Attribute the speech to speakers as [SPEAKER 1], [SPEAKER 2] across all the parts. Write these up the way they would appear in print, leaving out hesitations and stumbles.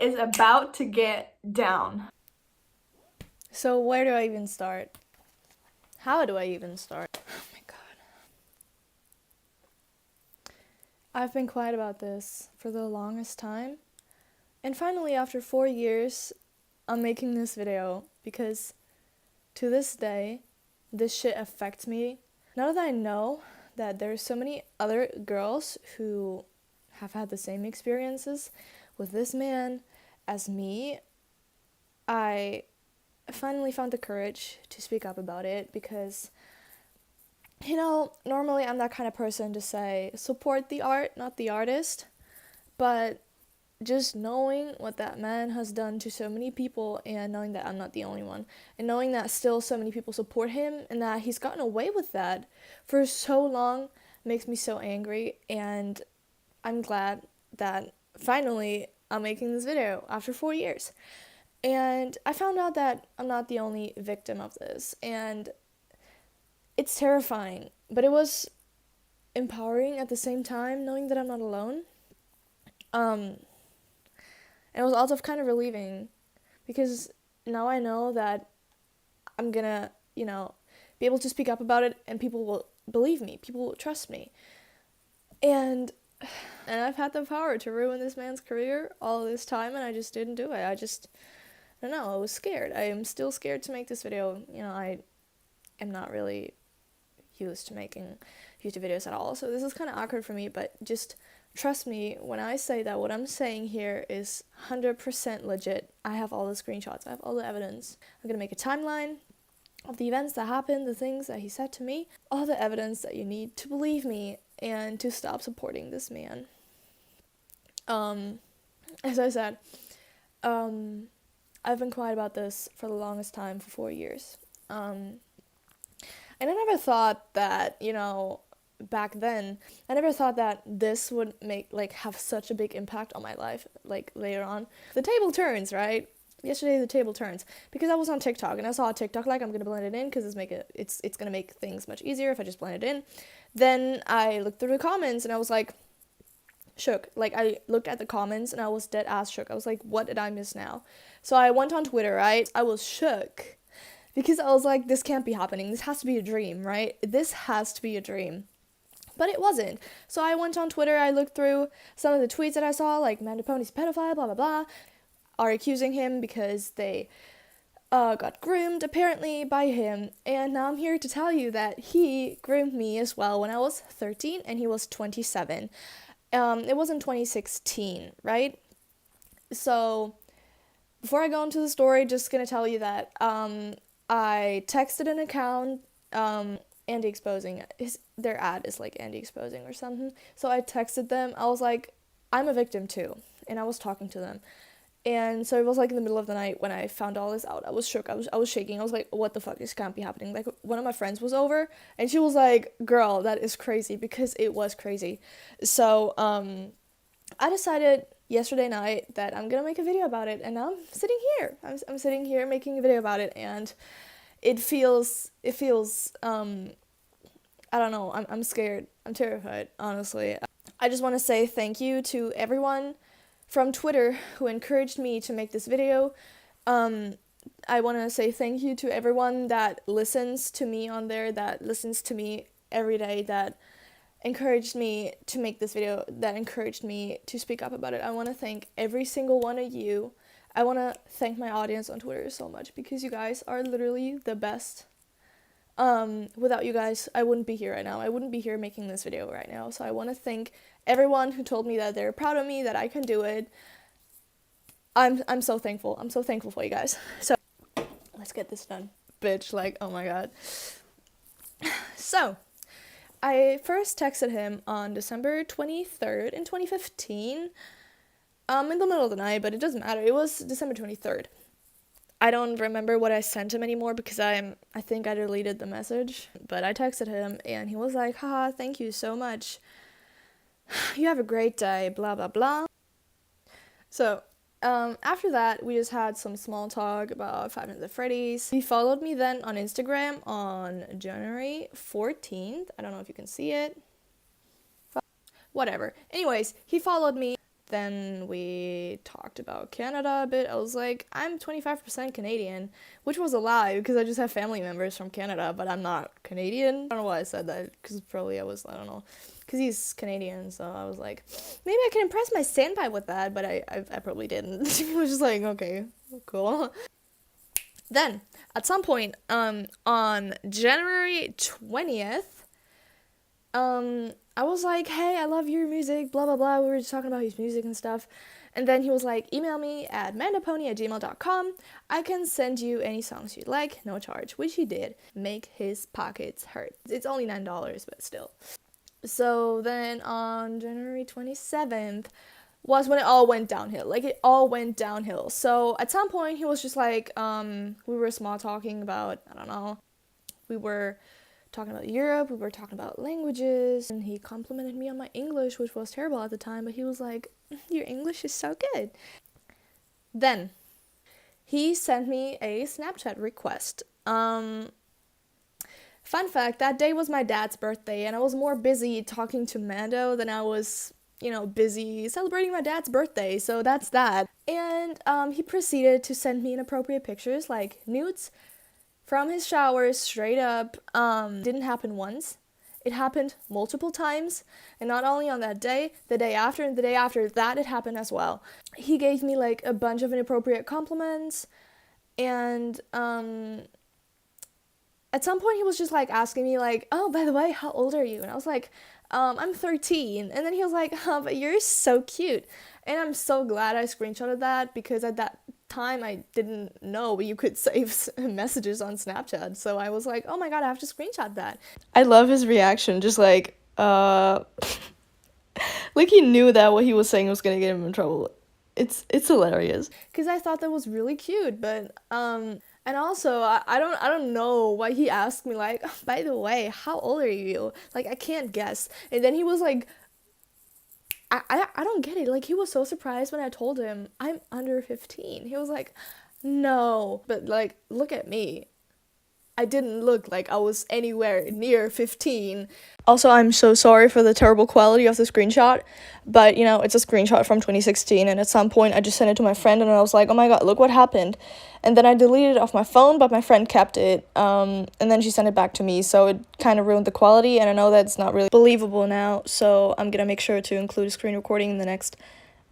[SPEAKER 1] is about to get down.
[SPEAKER 2] So where do I even start? How do I even start? Oh my god. I've been quiet about this for the longest time. And finally, after 4 years, I'm making this video because to this day, this shit affects me. Now that I know that there's so many other girls who have had the same experiences with this man as me, I finally found the courage to speak up about it because, normally I'm that kind of person to say, support the art, not the artist, but just knowing what that man has done to so many people and knowing that I'm not the only one and knowing that still so many people support him and that he's gotten away with that for so long makes me so angry, and I'm glad that finally I'm making this video after 4 years. And I found out that I'm not the only victim of this, and it's terrifying, but it was empowering at the same time, knowing that I'm not alone. And it was also kind of relieving, because now I know that I'm gonna, be able to speak up about it, and people will believe me, people will trust me. And I've had the power to ruin this man's career all this time, and I just didn't do it. I don't know, I was scared. I am still scared to make this video. I am not really used to making YouTube videos at all, so this is kind of awkward for me, but just trust me when I say that what I'm saying here is 100% legit. I have all the screenshots, I have all the evidence. I'm gonna make a timeline of the events that happened, the things that he said to me, all the evidence that you need to believe me and to stop supporting this man. As I said, I've been quiet about this for the longest time, for 4 years. And I never thought that, back then, I never thought that this would have such a big impact on my life, later on. The table turns, right? Yesterday the table turns, because I was on TikTok, and I saw a TikTok, I'm gonna blend it in, because it's gonna make things much easier if I just blend it in. Then I looked through the comments, and I was like, shook. I looked at the comments and I was dead ass shook. I was like, what did I miss now? So I went on Twitter, right? I was shook because I was like, this can't be happening. This has to be a dream, right? This has to be a dream. But it wasn't. So I went on Twitter, I looked through some of the tweets that I saw, like MandoPony's pedophile, blah, blah, blah, are accusing him because they got groomed, apparently, by him. And now I'm here to tell you that he groomed me as well when I was 13 and he was 27. It was in 2016, right? So, before I go into the story, just gonna tell you that I texted an account, anti-exposing. Their ad is like anti-exposing or something. So I texted them. I was like, I'm a victim too, and I was talking to them. And so it was in the middle of the night when I found all this out. I was shook. I was shaking. I was like, what the fuck? This can't be happening. One of my friends was over, and she was like, girl, that is crazy, because it was crazy. So, I decided yesterday night that I'm gonna make a video about it, and now I'm sitting here. I'm sitting here making a video about it, and it feels, I don't know, I'm scared. I'm terrified, honestly. I just want to say thank you to everyone from Twitter who encouraged me to make this video. I want to say thank you to everyone that listens to me on there, that listens to me every day, that encouraged me to make this video, that encouraged me to speak up about it. I want to thank every single one of you. I want to thank my audience on Twitter so much, because you guys are literally the best. Without you guys, I wouldn't be here right now. I wouldn't be here making this video right now. So I want to thank everyone who told me that they're proud of me, that I can do it. I'm so thankful. I'm so thankful for you guys. So let's get this done, bitch. Oh my god. So I first texted him on December 23rd in 2015. In the middle of the night, but it doesn't matter. It was December 23rd. I don't remember what I sent him anymore, because I think I deleted the message, but I texted him and he was like, haha, thank you so much. You have a great day, blah, blah, blah. So, after that, we just had some small talk about Five Nights at Freddy's. He followed me then on Instagram on January 14th. I don't know if you can see it. Whatever. Anyways, he followed me. Then we talked about Canada a bit. I was like, I'm 25% Canadian, which was a lie because I just have family members from Canada, but I'm not Canadian. I don't know why I said that, because probably I don't know, because he's Canadian, so I was like, maybe I can impress my senpai with that, but I probably didn't. He was just like, okay, cool. Then, at some point, on January 20th, I was like, hey, I love your music, blah, blah, blah. We were just talking about his music and stuff. And then he was like, email me at mandopony@gmail.com. I can send you any songs you'd like, no charge, which he did. Make his pockets hurt. It's only $9, but still. So then on January 27th was when it all went downhill. Like, it all went downhill. So at some point, he was just like, we were small talking about, I don't know, we were talking about Europe, we were talking about languages, and he complimented me on my English, which was terrible at the time, but he was like, your English is so good. Then he sent me a Snapchat request. Fun fact, that day was my dad's birthday, and I was more busy talking to Mando than I was, busy celebrating my dad's birthday, so that's that. And he proceeded to send me inappropriate pictures, like nudes, from his showers, straight up. Didn't happen once. It happened multiple times, and not only on that day, the day after, and the day after that, it happened as well. He gave me, like, a bunch of inappropriate compliments, and, at some point, he was just, like, asking me, like, oh, by the way, how old are you? And I was like, I'm 13, and then he was like, oh, but you're so cute, and I'm so glad I screenshotted that, because at that time I didn't know you could save messages on Snapchat, so I was like, oh my god, I have to screenshot that. I love his reaction, just like like he knew that what he was saying was gonna get him in trouble. It's hilarious, because I thought that was really cute, but and also I don't know why he asked me, like, oh, by the way, how old are you? Like, I can't guess. And then he was like, I don't get it. Like, he was so surprised when I told him I'm under 15. He was like, no. But, like, look at me. I didn't look like I was anywhere near 15. Also, I'm so sorry for the terrible quality of the screenshot, but, it's a screenshot from 2016, and at some point I just sent it to my friend, and I was like, oh my god, look what happened. And then I deleted it off my phone, but my friend kept it, and then she sent it back to me, so it kind of ruined the quality, and I know that's not really believable now, so I'm gonna make sure to include a screen recording in the next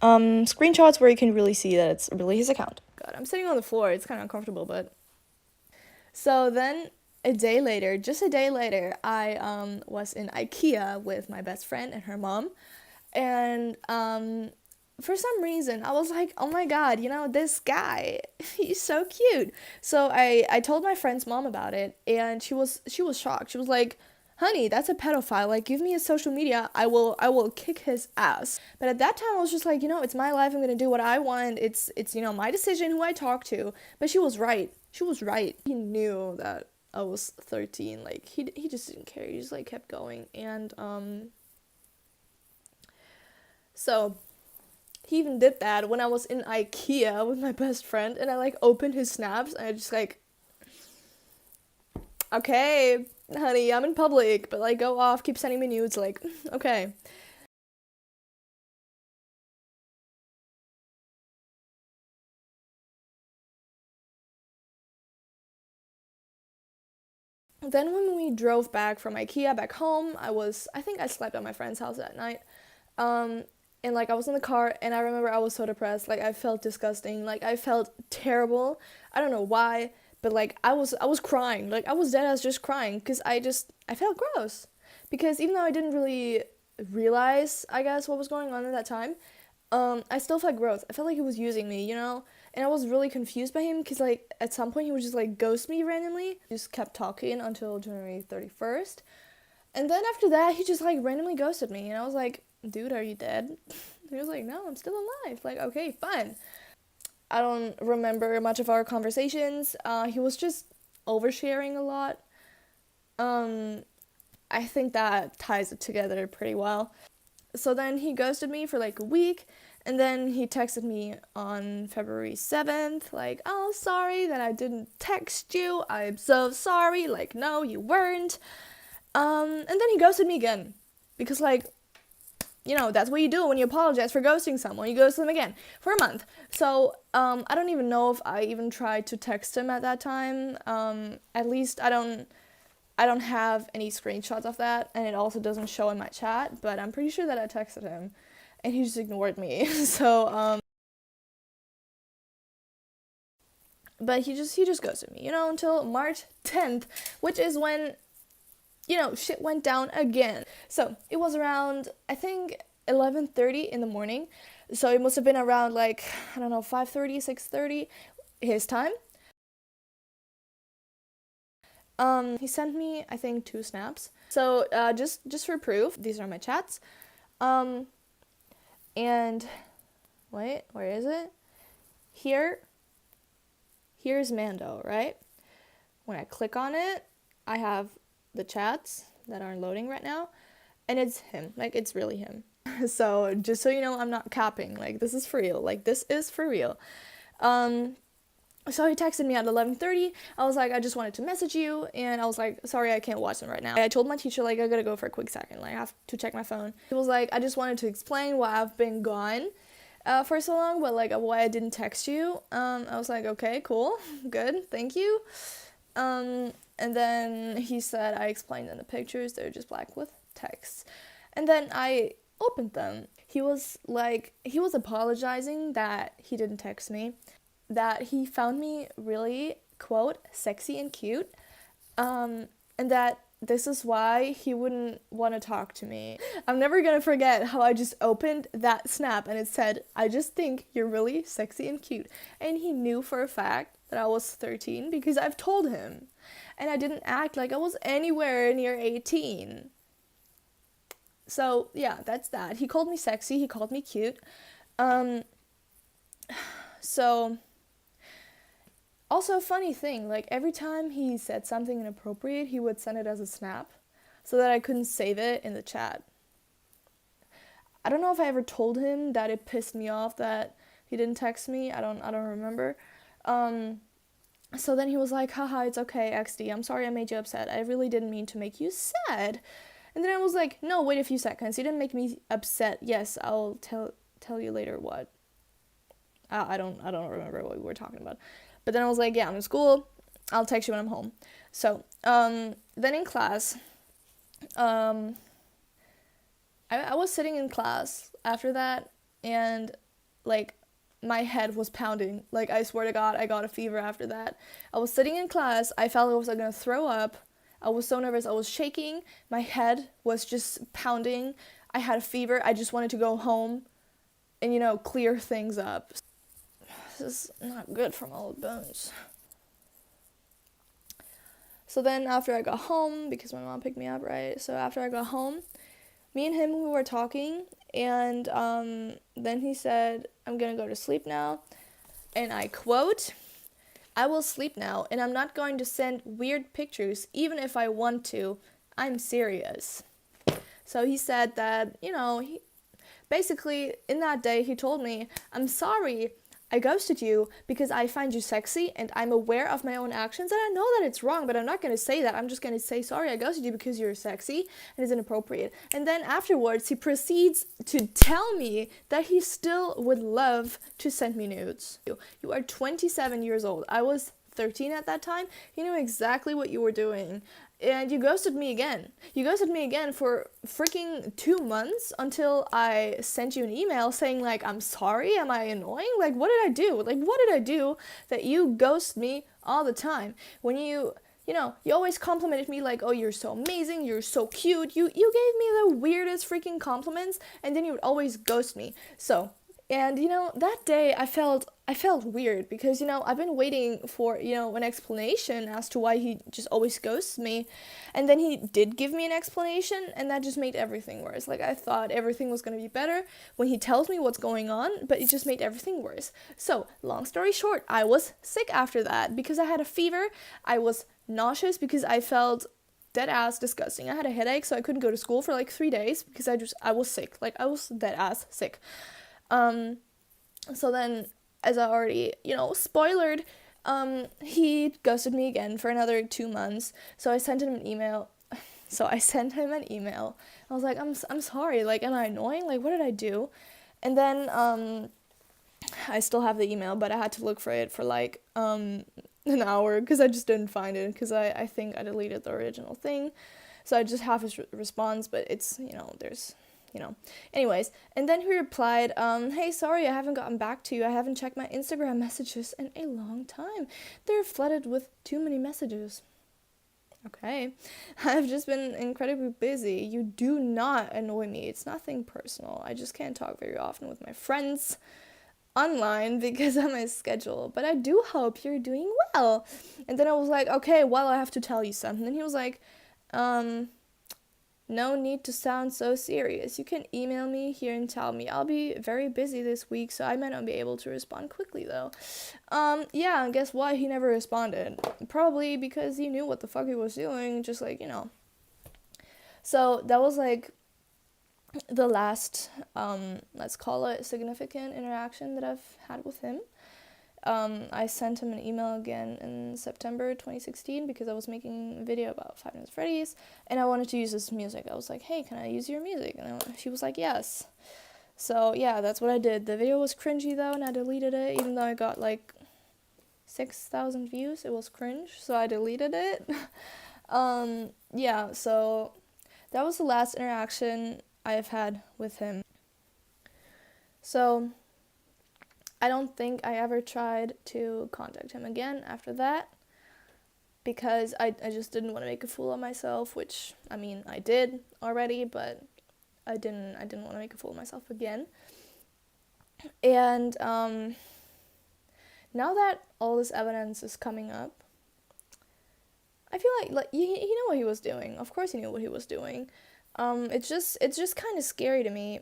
[SPEAKER 2] screenshots where you can really see that it's really his account. God, I'm sitting on the floor, it's kind of uncomfortable, but... So then, just a day later, I was in IKEA with my best friend and her mom, and for some reason, I was like, oh my god, this guy, he's so cute. So I told my friend's mom about it, and she was shocked. She was like, honey, that's a pedophile. Like, give me his social media, I will kick his ass. But at that time, I was just like, it's my life, I'm gonna do what I want. It's my decision who I talk to. But she was right. He knew that I was 13. Like, he just didn't care. He just, like, kept going. And so he even did that when I was in IKEA with my best friend, and I, like, opened his snaps, and I just, like, okay, honey, I'm in public, but, like, go off, keep sending me nudes, like, okay. Then when we drove back from IKEA back home, I think I slept at my friend's house that night, and, like, I was in the car, and I remember I was so depressed, like, I felt disgusting, like, I felt terrible, I don't know why, but, like, I was crying, like, I was dead ass just crying, because I felt gross, because even though I didn't really realize, I guess, what was going on at that time, I still felt gross. I felt like he was using me, and I was really confused by him, because, like, at some point he would just, like, ghost me randomly, just kept talking until January 31st, and then after that, he just, like, randomly ghosted me, and I was like, dude, are you dead? He was like, no, I'm still alive. Like, okay, fine. I don't remember much of our conversations. He was just oversharing a lot. I think that ties it together pretty well. So then he ghosted me for, like, a week, and then he texted me on February 7th, like, oh, sorry that I didn't text you, I'm so sorry, like, no, you weren't, and then he ghosted me again, because, like, that's what you do when you apologize for ghosting someone. You ghost them again for a month. So, I don't even know if I even tried to text him at that time. At least I don't have any screenshots of that, and it also doesn't show in my chat, but I'm pretty sure that I texted him, and he just ignored me. So, but he just ghosted me, until March 10th, which is when, shit went down again. So, it was around, I think, 11:30 in the morning, so it must have been around, like, I don't know, 5:30, 6:30, his time. He sent me, I think, 2 snaps. So, just for proof, these are my chats. And, wait, where is it? Here's Mando, right? When I click on it, I have the chats that aren't loading right now, and it's him. Like, it's really him. So, just so you know, I'm not capping. Like, this is for real. Like, this is for real. So he texted me at 11:30. I was like, I just wanted to message you, and I was like, sorry, I can't watch them right now. I told my teacher, like, I gotta go for a quick second, like, I have to check my phone. He was like, I just wanted to explain why I've been gone for so long, but, like, why I didn't text you. I was like, okay, cool, good, thank you. And then he said, I explained in the pictures, they're just black with text. And then I opened them. He was apologizing that he didn't text me, that he found me really, quote, sexy and cute, and that this is why he wouldn't want to talk to me. I'm never gonna forget how I just opened that snap and it said, I just think you're really sexy and cute. And he knew for a fact that I was 13 because I've told him. And I didn't act like I was anywhere near 18. So, yeah, that's that. He called me sexy, he called me cute. So, also, funny thing, like, every time he said something inappropriate, he would send it as a snap so that I couldn't save it in the chat. I don't know if I ever told him that it pissed me off that he didn't text me. I don't remember. So then he was like, haha, it's okay, XD, I'm sorry I made you upset. I really didn't mean to make you sad. And then I was like, no, wait a few seconds. You didn't make me upset. Yes, I'll tell you later what. I don't remember what we were talking about. But then I was like, yeah, I'm in school. I'll text you when I'm home. So, then in class, I was sitting in class after that, and, like, my head was pounding. Like, I swear to God, I got a fever after that. I was sitting in class. I felt I was gonna throw up. I was so nervous. I was shaking. My head was just pounding. I had a fever. I just wanted to go home and, clear things up. This is not good for my old bones. So then after I got home, because my mom picked me up, right? So after I got home, me and him, we were talking, and then he said, I'm gonna go to sleep now. And I quote, I will sleep now, and I'm not going to send weird pictures, even if I want to. I'm serious. So he said that, basically, in that day, he told me, I'm sorry I ghosted you because I find you sexy and I'm aware of my own actions and I know that it's wrong, but I'm not going to say that. I'm just going to say, sorry, I ghosted you because you're sexy and it's inappropriate. And then afterwards, he proceeds to tell me that he still would love to send me nudes. You are 27 years old. I was 13 at that time. You knew exactly what you were doing. And you ghosted me again. You ghosted me again for freaking 2 months until I sent you an email saying, like, I'm sorry, am I annoying? Like, what did I do? Like, what did I do that you ghost me all the time? When you always complimented me like, oh, you're so amazing, you're so cute. You gave me the weirdest freaking compliments, and then you would always ghost me. So, and, that day I felt weird because, I've been waiting for, an explanation as to why he just always ghosts me. And then he did give me an explanation, and that just made everything worse. Like, I thought everything was going to be better when he tells me what's going on, but it just made everything worse. So, long story short, I was sick after that because I had a fever. I was nauseous because I felt dead ass disgusting. I had a headache, so I couldn't go to school for like 3 days because I was sick. Like, I was dead ass sick. So then, as I already, spoilered, he ghosted me again for another 2 months. So I sent him an email. So I sent him an email. I was like, I'm sorry, like, am I annoying? Like, what did I do? And then I still have the email, but I had to look for it for like an hour because I just didn't find it, because I think I deleted the original thing. So I just have his response, but it's, there's, anyways. And then he replied, hey, sorry, I haven't gotten back to you. I haven't checked my Instagram messages in a long time. They're flooded with too many messages. Okay, I've just been incredibly busy. You do not annoy me. It's nothing personal. I just can't talk very often with my friends online because of my schedule. But I do hope you're doing well. And then I was like, okay, well, I have to tell you something. And he was like, no need to sound so serious. You can email me here and tell me. I'll be very busy this week, so I might not be able to respond quickly, though. Yeah, and guess what? He never responded. Probably because he knew what the fuck he was doing, just like, So that was, like, the last, let's call it, significant interaction that I've had with him. I sent him an email again in September 2016 because I was making a video about Five Nights at Freddy's, and I wanted to use his music. I was like, hey, can I use your music? And she was like, yes. So yeah, that's what I did. The video was cringy though, and I deleted it, even though I got like 6,000 views. It was cringe, so I deleted it. Yeah, so that was the last interaction I've had with him. So I don't think I ever tried to contact him again after that, because I just didn't want to make a fool of myself, which, I mean, I did already, but I didn't want to make a fool of myself again. And now that all this evidence is coming up, I feel like he knew what he was doing. Of course he knew what he was doing. It's just kind of scary to me,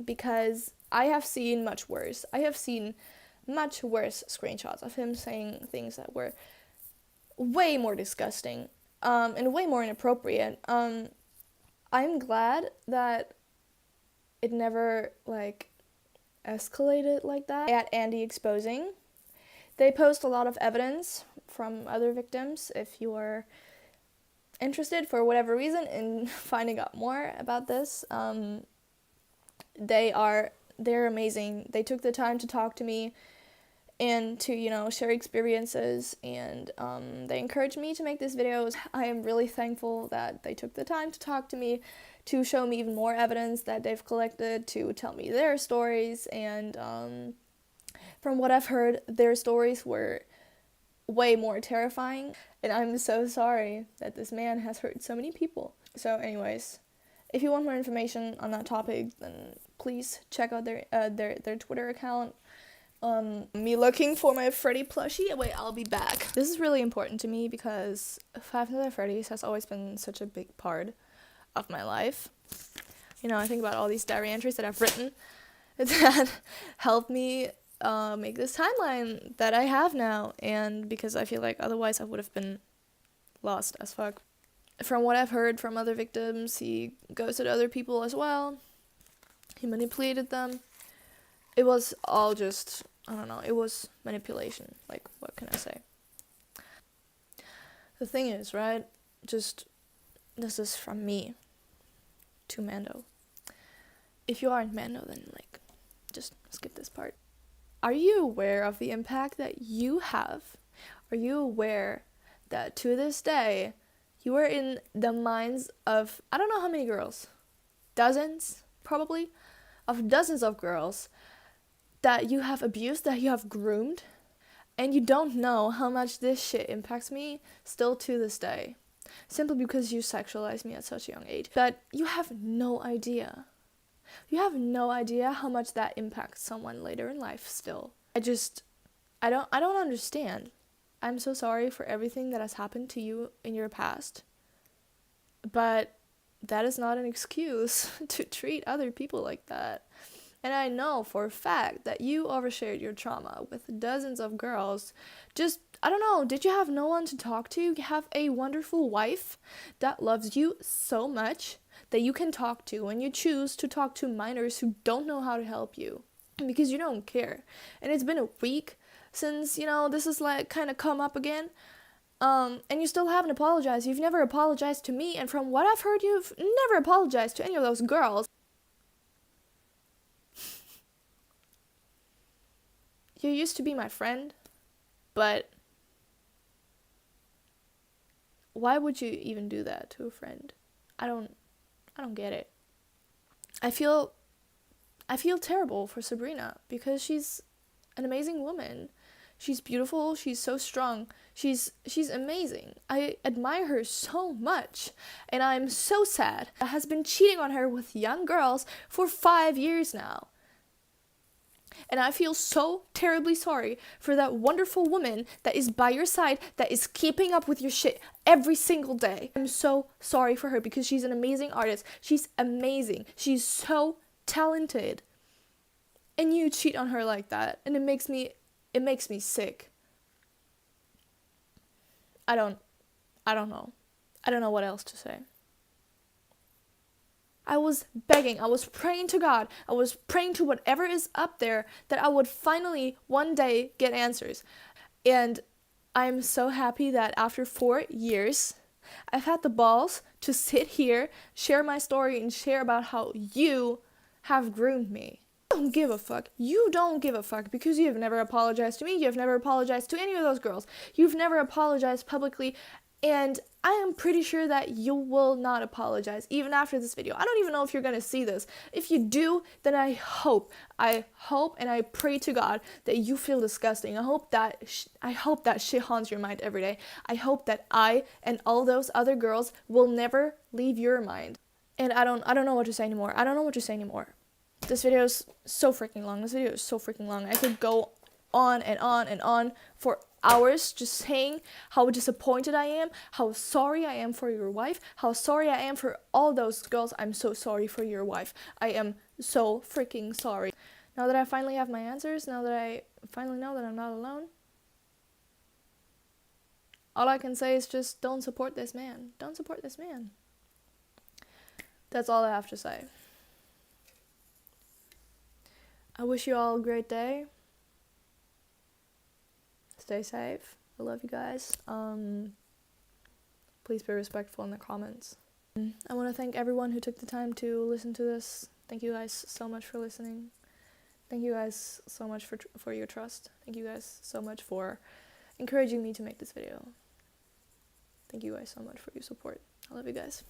[SPEAKER 2] because I have seen much worse. I have seen much worse screenshots of him saying things that were way more disgusting, and way more inappropriate. I'm glad that it never, like, escalated like that. At Andy Exposing, they post a lot of evidence from other victims if you are interested for whatever reason in finding out more about this. They're amazing. They took the time to talk to me and to, share experiences, and they encouraged me to make this video. I am really thankful that they took the time to talk to me, to show me even more evidence that they've collected, to tell me their stories, and from what I've heard, their stories were way more terrifying, and I'm so sorry that this man has hurt so many people. So anyways, if you want more information on that topic, then please check out their Twitter account. Me looking for my Freddy plushie. Wait, I'll be back. This is really important to me because Five Nights at Freddy's has always been such a big part of my life. I think about all these diary entries that I've written that helped me make this timeline that I have now, and because I feel like otherwise I would have been lost as fuck. From what I've heard from other victims, he ghosted other people as well. He manipulated them. It was all just, I don't know, it was manipulation. Like, what can I say? The thing is, right, just, this is from me to Mando. If you aren't Mando, then, like, just skip this part. Are you aware of the impact that you have? Are you aware that to this day, you are in the minds of, I don't know how many girls, dozens, probably, of dozens of girls that you have abused, that you have groomed, and you don't know how much this shit impacts me still to this day, simply because you sexualized me at such a young age, that you have no idea. You have no idea how much that impacts someone later in life still. I don't understand. I'm so sorry for everything that has happened to you in your past, but that is not an excuse to treat other people like that. And I know for a fact that you overshared your trauma with dozens of girls. Just, I don't know, did you have no one to talk to? You have a wonderful wife that loves you so much that you can talk to, and you choose to talk to minors who don't know how to help you because you don't care. And it's been a week since, this is like kind of come up again. And you still haven't apologized. You've never apologized to me, and from what I've heard, you've never apologized to any of those girls. You used to be my friend, but why would you even do that to a friend? I don't get it. I feel terrible for Sabrina because she's an amazing woman. She's beautiful, she's so strong, she's amazing. I admire her so much, and I'm so sad. I has been cheating on her with young girls for 5 years now. And I feel so terribly sorry for that wonderful woman that is by your side, that is keeping up with your shit every single day. I'm so sorry for her because she's an amazing artist. She's amazing. She's so talented. And you cheat on her like that, and it makes me sick. I don't know. I don't know what else to say. I was begging, I was praying to God, I was praying to whatever is up there that I would finally one day get answers. And I'm so happy that after 4 years, I've had the balls to sit here, share my story, and share about how you have groomed me. I don't give a fuck. You don't give a fuck because you've never apologized to me. You've never apologized to any of those girls. You've never apologized publicly, and I am pretty sure that you will not apologize even after this video. I don't even know if you're gonna see this. If you do, then I hope and I pray to God that you feel disgusting. I hope that shit haunts your mind every day. I hope that I and all those other girls will never leave your mind. And I don't know what to say anymore. This video is so freaking long. I could go on and on for hours just saying how disappointed I am, how sorry I am for your wife, how sorry I am for all those girls. I'm so sorry for your wife. I am so freaking sorry. Now that I finally have my answers, now that I finally know that I'm not alone, all I can say is just don't support this man. Don't support this man. That's all I have to say. I wish you all a great day. Stay safe. I love you guys. Please be respectful in the comments. I want to thank everyone who took the time to listen to this. Thank you guys so much for listening. Thank you guys so much for your trust. Thank you guys so much for encouraging me to make this video. Thank you guys so much for your support. I love you guys.